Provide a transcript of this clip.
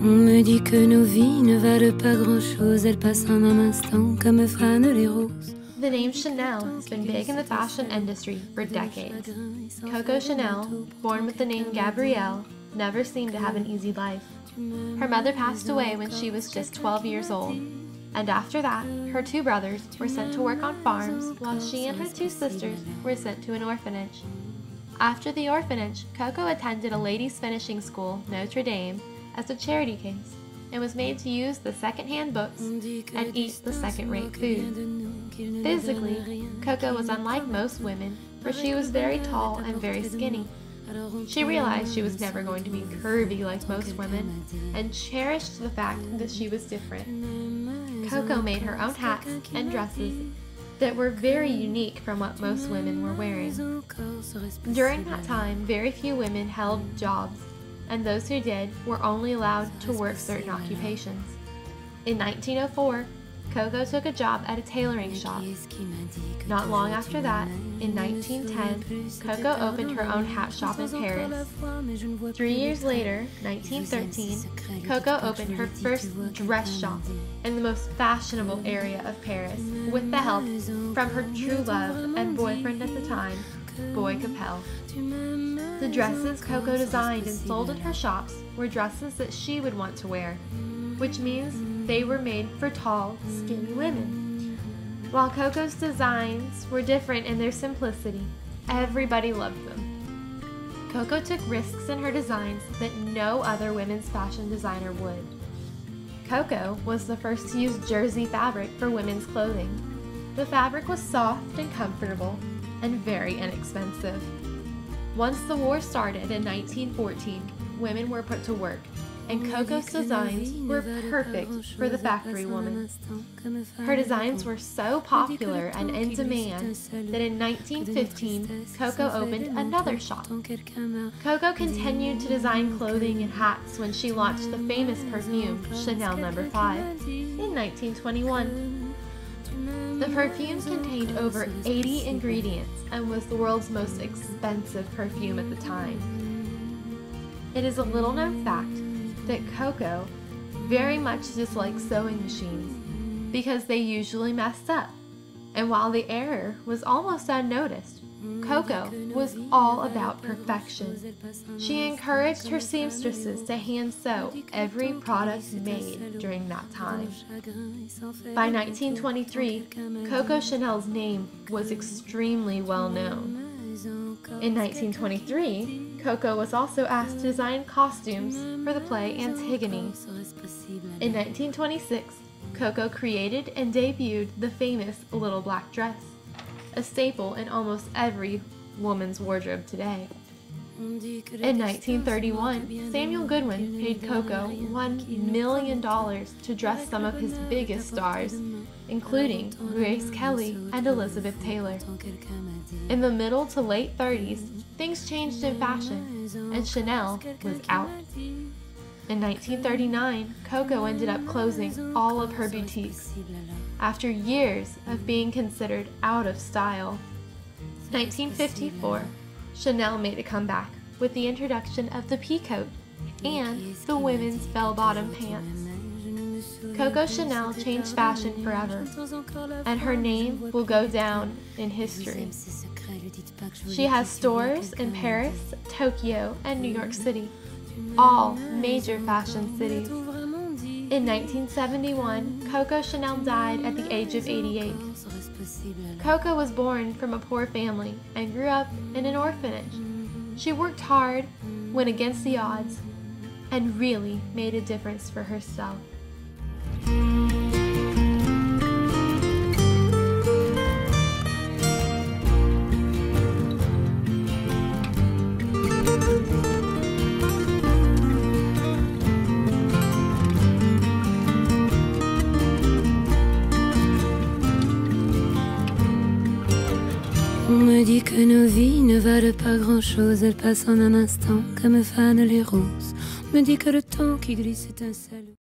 On me dit que nos vies ne valent pas grand-chose, elles passent en un instant comme fanent les roses. The name Chanel has been big in the fashion industry for decades. Coco Chanel, born with the name Gabrielle, never seemed to have an easy life. Her mother passed away when she was just 12 years old, and after that, her two brothers were sent to work on farms while she and her two sisters were sent to an orphanage. After the orphanage, Coco attended a ladies' finishing school, Notre Dame, as a charity case, and was made to use the second-hand books and eat the second-rate food. Physically, Coco was unlike most women, for she was very tall and very skinny. She realized she was never going to be curvy like most women, and cherished the fact that she was different. Coco made her own hats and dresses that were very unique from what most women were wearing. During that time, very few women held jobs, and those who did were only allowed to work certain occupations. In 1904, Coco took a job at a tailoring shop. Not long after that, in 1910, Coco opened her own hat shop in Paris. 3 years later, 1913, Coco opened her first dress shop in the most fashionable area of Paris, with the help from her true love and boyfriend at the time, Boy Capel. The dresses Coco designed and sold in her shops were dresses that she would want to wear, which means they were made for tall, skinny women. While Coco's designs were different in their simplicity, everybody loved them. Coco took risks in her designs that no other women's fashion designer would. Coco was the first to use jersey fabric for women's clothing. The fabric was soft and comfortable, and very inexpensive. Once the war started in 1914, women were put to work, and Coco's designs were perfect for the factory woman. Her designs were so popular and in demand that in 1915, Coco opened another shop. Coco continued to design clothing and hats when she launched the famous perfume Chanel No. 5 in 1921. The perfume contained over 80 ingredients and was the world's most expensive perfume at the time. It is a little-known fact that Coco very much dislikes sewing machines because they usually messed up, and while the error was almost unnoticed, Coco was all about perfection. She encouraged her seamstresses to hand sew every product made during that time. By 1923, Coco Chanel's name was extremely well known. In 1923, Coco was also asked to design costumes for the play Antigone. In 1926, Coco created and debuted the famous Little Black Dress, a staple in almost every woman's wardrobe today. In 1931, Samuel Goodwin paid Coco $1 million to dress some of his biggest stars, including Grace Kelly and Elizabeth Taylor. In the middle to late 30s, things changed in fashion, and Chanel was out. In 1939, Coco ended up closing all of her boutiques after years of being considered out of style. 1954, Chanel made a comeback with the introduction of the peacoat and the women's bell-bottom pants. Coco Chanel changed fashion forever, and her name will go down in history. She has stores in Paris, Tokyo, and New York City, all major fashion cities. In 1971, Coco Chanel died at the age of 88. Coco was born from a poor family and grew up in an orphanage. She worked hard, went against the odds, and really made a difference for herself. On me dit que nos vies ne valent pas grand-chose, elles passent en un instant comme fanent les roses. On me dit que le temps qui glisse est un seul...